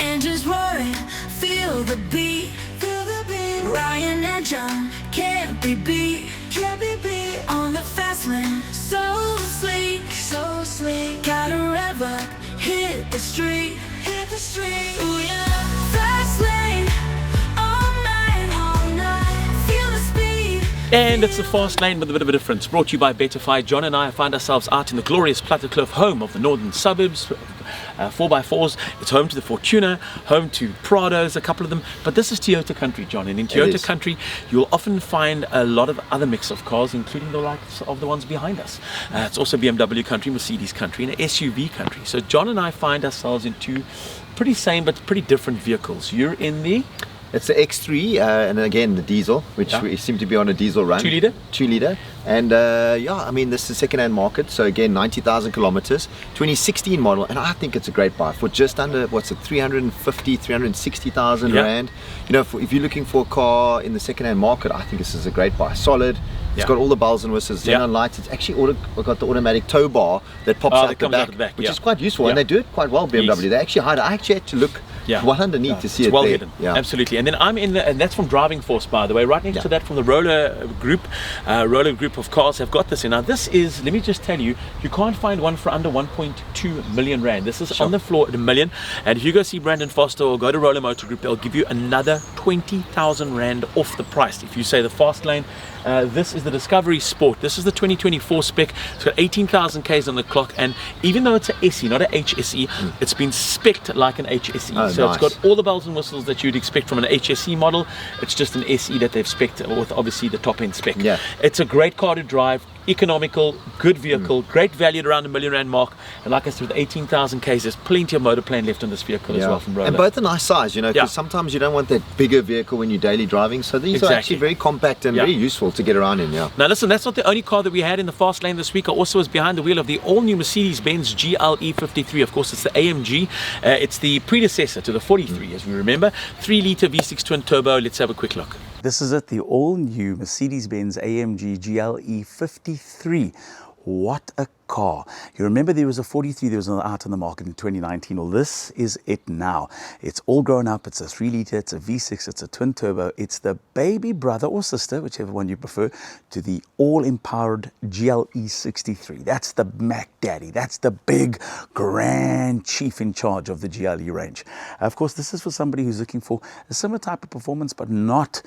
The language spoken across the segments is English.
Engines roaring, feel the beat, Ryan and John can't be beat, on the Fastlane, so sleek, gotta rev up, hit the street, ooh yeah, Fastlane, all night, feel the speed. And it's the fast lane with a bit of a difference. Brought to you by Betterfy. John and I find ourselves out in the glorious Plattekloof, home of the northern suburbs. 4x4s. It's home to the Fortuner, home to Prados, a couple of them. But this is Toyota country, John. And in Toyota country, you'll often find a lot of other mix of cars, including the likes of the ones behind us. It's also BMW country, Mercedes country, and SUV country. So John and I find ourselves in two pretty same but pretty different vehicles. You're in the... It's the X3 and again the diesel, which we seem to be on a diesel run. 2 litre. And yeah, I mean, this is a second-hand market. So again, 90,000 kilometers, 2016 model, and I think it's a great buy for just under, what's it, 360,000 rand. You know, if you're looking for a car in the second-hand market, I think this is a great buy. Solid. It's got all the bells and whistles, xenon lights. It's actually got the automatic tow bar that pops out the back, which is quite useful, and they do it quite well. BMW. They actually hide. I actually had to look well underneath to see it. Well there. hidden, absolutely. And then I'm in the, and that's from Driving Force, by the way. Right next to that, from the Roller group of cars have got this in. Now this is, let me just tell you, you can't find one for under 1.2 million rand. This is on the floor at $1 million. And if you go see Brandon Foster or go to Roller Motor Group, they'll give you another 20,000 rand off the price if you say the fast lane. This is the Discovery Sport. This is the 2024 spec. It's got 18,000 Ks on the clock, and even though it's a SE, not a HSE, it's been spec'd like an HSE. So it's got all the bells and whistles that you'd expect from an HSE model. It's just an SE that they've spec'd with obviously the top end spec. It's a great car to drive, economical, good vehicle, great valued around the $1 million rand mark, and like I said, with 18,000 Ks, there's plenty of motor plane left on this vehicle as well from Roller. And both a nice size, you know, because sometimes you don't want that bigger vehicle when you're daily driving, so these are actually very compact and very useful to get around in. Now listen, that's not the only car that we had in the fast lane this week. I also was behind the wheel of the all-new Mercedes-Benz GLE 53. Of course, it's the AMG. It's the predecessor to the 43, as we remember. 3-litre V6 twin turbo. Let's have a quick look. This is it, the all-new Mercedes-Benz AMG GLE 53. What a car. You remember there was a 43 that was out on the market in 2019. Well, this is it now. It's all grown up. It's a 3-litre, it's a V6, it's a twin turbo. It's the baby brother or sister, whichever one you prefer, to the all-empowered GLE 63. That's the Mac Daddy. That's the big, grand chief in charge of the GLE range. Of course, this is for somebody who's looking for a similar type of performance, but not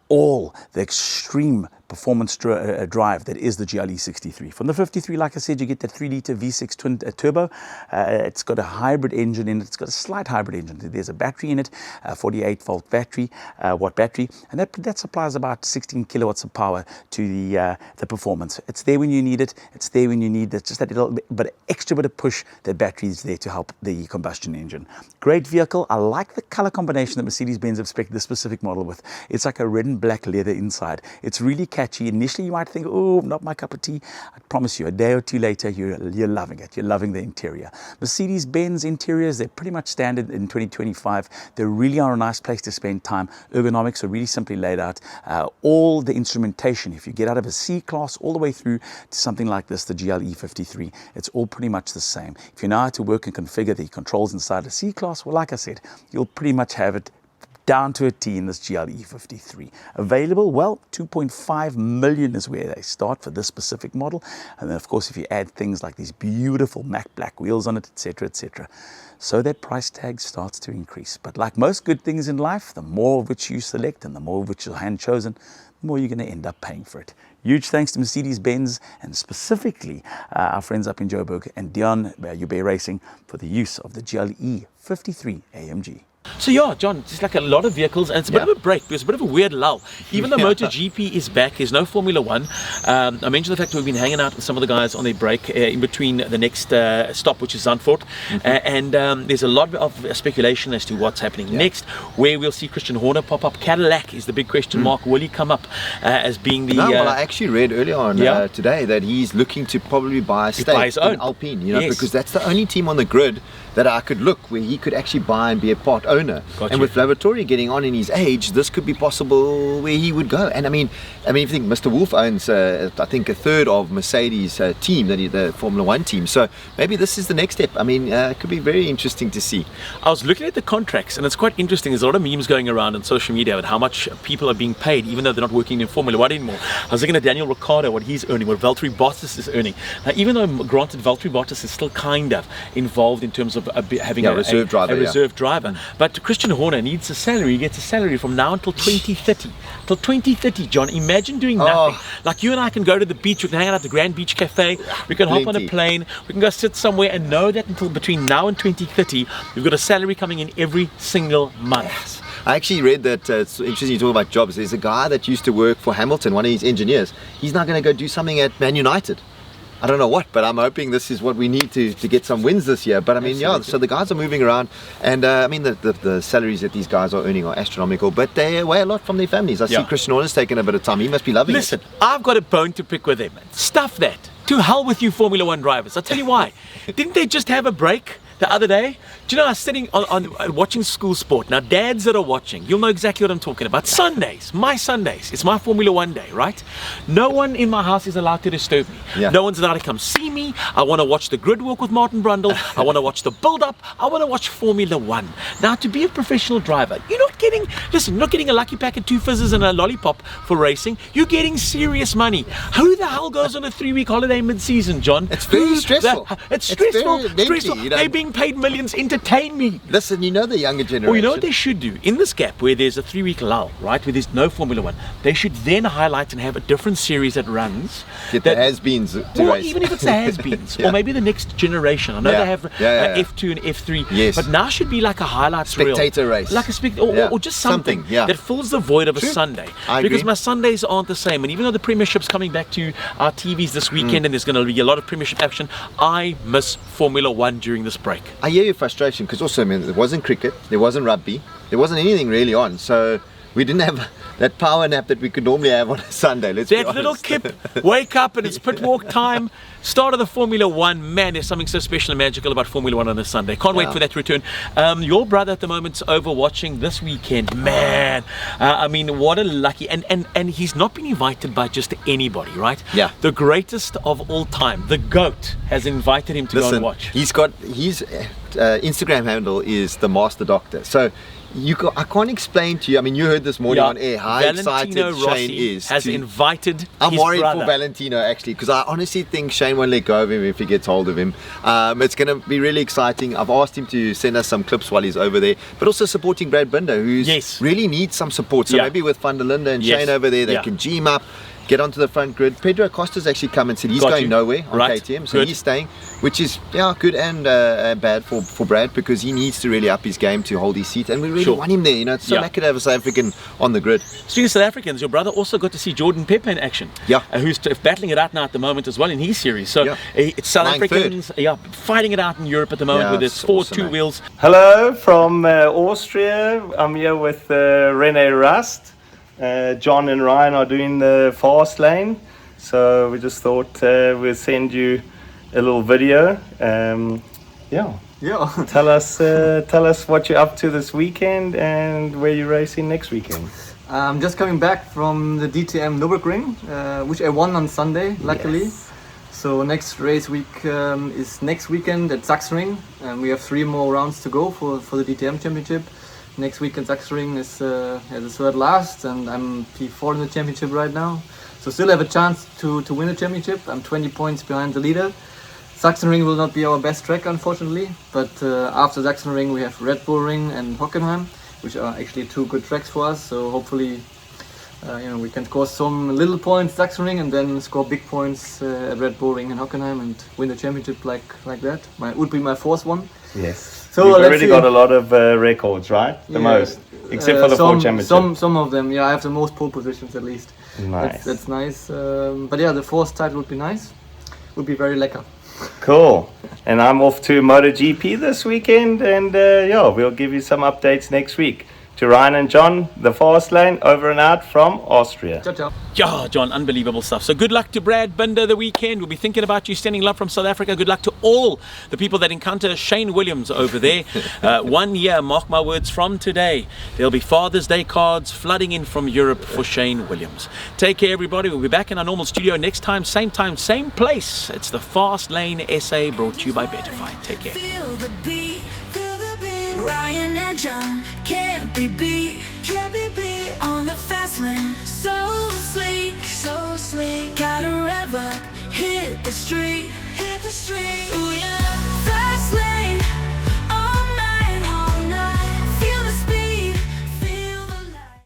all the extreme performance drive that is the GLE 63. From the 53, like I said, you get that 3-litre V6 twin turbo. It's got a hybrid engine in it. It's got a slight hybrid engine. There's a battery in it, a 48-volt battery, watt battery, and that supplies about 16 kilowatts of power to the performance. It's there when you need it. It's there when you need it. Just that little bit extra bit of push. That battery is there to help the combustion engine. Great vehicle. I like the color combination that Mercedes-Benz have spec'd this specific model with. It's like a red and black leather inside. It's really catchy. Initially, you might think, oh, not my cup of tea. I promise you, a day or two later, you're loving it. You're loving the interior. Mercedes-Benz interiors, they're pretty much standard in 2025. They really are a nice place to spend time. Ergonomics are really simply laid out. All the instrumentation, if you get out of a C-Class all the way through to something like this, the GLE 53, it's all pretty much the same. If you know how to work and configure the controls inside a C-Class, well, like I said, you'll pretty much have it down to a T in this GLE 53. Available, well, 2.5 million is where they start for this specific model. And then, of course, if you add things like these beautiful matte black wheels on it, etc., etc., so that price tag starts to increase. But like most good things in life, the more of which you select and the more of which you're hand chosen, the more you're going to end up paying for it. Huge thanks to Mercedes-Benz and specifically our friends up in Joburg and Dion Ube Racing for the use of the GLE 53 AMG. So yeah, John, just like a lot of vehicles, and it's a bit of a break. There's a bit of a weird lull. Even though MotoGP is back, there's no Formula One. I mentioned the fact that we've been hanging out with some of the guys on their break in between the next stop, which is Zandvoort. And there's a lot of speculation as to what's happening next, where we'll see Christian Horner pop up. Cadillac is the big question mark. Will he come up as being the... No, well, I actually read earlier on today that he's looking to probably buy a stake in Alpine, you know, because that's the only team on the grid that I could look where he could actually buy and be a part owner. And with Laboratory getting on in his age, this could be possible where he would go. And I mean, if you think Mr. Wolf owns, I think, a third of Mercedes team, the Formula One team. So maybe this is the next step. I mean, it could be very interesting to see. I was looking at the contracts, and it's quite interesting. There's a lot of memes going around on social media about how much people are being paid, even though they're not working in Formula One anymore. I was looking at Daniel Ricciardo, what he's earning, what Valtteri Bottas is earning. Now, even though, granted, Valtteri Bottas is still kind of involved in terms of having a reserve driver, but Christian Horner needs a salary. He gets a salary from now until 2030. Till 2030, John. Imagine doing nothing. Like you and I can go to the beach, we can hang out at the Grand Beach Cafe, we can hop on a plane, we can go sit somewhere and know that until between now and 2030, we've got a salary coming in every single month. I actually read that, it's interesting you talk about jobs. There's a guy that used to work for Hamilton, one of his engineers. He's now going to go do something at Man United. I don't know what, but I'm hoping this is what we need to get some wins this year. But I mean, yeah, so the guys are moving around, and I mean, the salaries that these guys are earning are astronomical, but they away a lot from their families. I see Christian Horner's taken a bit of time. He must be loving it. Listen, I've got a bone to pick with him. Stuff that. To hell with you Formula One drivers. I'll tell you why. Didn't they just have a break the other day? Do you know, I was sitting on watching school sport. Now, dads that are watching, you'll know exactly what I'm talking about. Sundays, my Sundays, it's my Formula One day, right? No one in my house is allowed to disturb me. No one's allowed to come see me. I want to watch the grid walk with Martin Brundle. I want to watch the build-up. I want to watch Formula One. Now, to be a professional driver, you're not getting a lucky packet, 2 fizzes and a lollipop for racing. You're getting serious money. Who the hell goes on a 3-week holiday mid-season, John? It's very stressful. It's stressful. Very lengthy, you know. They're being paid millions. Entertain me. Listen, you know the younger generation. Well, you know what they should do? In this gap where there's a 3-week lull, right, where there's no Formula One, they should then highlight and have a different series that runs. Get the has-beens to race. Even if it's the has-beens, or maybe the next generation. I know they have F2 and F3, but now should be like a highlights reel. Spectator race. Like or just something that fills the void of a Sunday. Because my Sundays aren't the same. And even though the Premiership's coming back to our TVs this weekend and there's going to be a lot of Premiership action, I miss Formula One during this break. I hear your frustration, because also, I mean, there wasn't cricket, there wasn't rugby, there wasn't anything really on, so we didn't have that power nap that we could normally have on a Sunday. Let's be honest. That little kip, wake up and it's pit walk time. Start of the Formula One. Man, there's something so special and magical about Formula One on a Sunday. Can't wait for that to return. Your brother at the moment's over watching this weekend. Man, I mean, what a lucky, and he's not been invited by just anybody, right? Yeah. The greatest of all time, the GOAT, has invited him to go and watch. He's got his Instagram handle is the Master Doctor. So I can't explain to you. I mean, you heard this morning on air how excited Shane is. Has invited I'm his worried brother. for Valentino, actually, because I honestly think Shane won't let go of him if he gets hold of him. It's going to be really exciting. I've asked him to send us some clips while he's over there, but also supporting Brad Binder, who's really needs some support. So maybe with Van der Linde and Shane over there, they can G him up, get onto the front grid. Pedro Acosta's actually come and said he's going nowhere on KTM, so he's staying, which is good and bad for Brad, because he needs to really up his game to hold his seat, and we really want him there. You know, it's so lucky to have a South African on the grid. Speaking of South Africans, your brother also got to see Jordan Pepe in action, who's battling it out now at the moment as well in his series. So it's South Africans fighting it out in Europe at the moment with his two wheels. Hello from Austria. I'm here with Rene Rust. John and Ryan are doing the Fastlane, so we just thought we'll send you a little video. Tell us what you're up to this weekend and where you're racing next weekend. I'm just coming back from the DTM Nürburgring, which I won on Sunday, luckily. So next race week is next weekend at Sachsenring, and we have 3 more rounds to go for the DTM Championship. Next week in Sachsenring is the third last, and I'm P4 in the championship right now. So still have a chance to win the championship. I'm 20 points behind the leader. Sachsenring will not be our best track, unfortunately, but after Sachsenring we have Red Bull Ring and Hockenheim, which are actually 2 good tracks for us. So hopefully we can score some little points at Sachsenring and then score big points at Red Bull Ring and Hockenheim and win the championship like that. Would be my 4th one. Yes. So you've already got a lot of records, right? The most, except for the 4 championships. Some of them, I have the most pole positions at least. Nice. That's nice. But the 4th title would be nice. Would be very lekker. Cool. And I'm off to MotoGP this weekend, and we'll give you some updates next week. to Ryan and John, the Fastlane, over and out from Austria. Ciao, ciao. Yeah, John, unbelievable stuff. So good luck to Brad Binder the weekend. We'll be thinking about you, standing love from South Africa. Good luck to all the people that encounter Shane Williams over there. 1 year, mark my words, from today, there'll be Father's Day cards flooding in from Europe for Shane Williams. Take care, everybody. We'll be back in our normal studio next time, same place. It's the Fastlane SA, brought to you by Betterfight. Take care. Feel the beat, Ryan and John can't be beat on the Fastlane. So sleek, got a rev up, hit the street.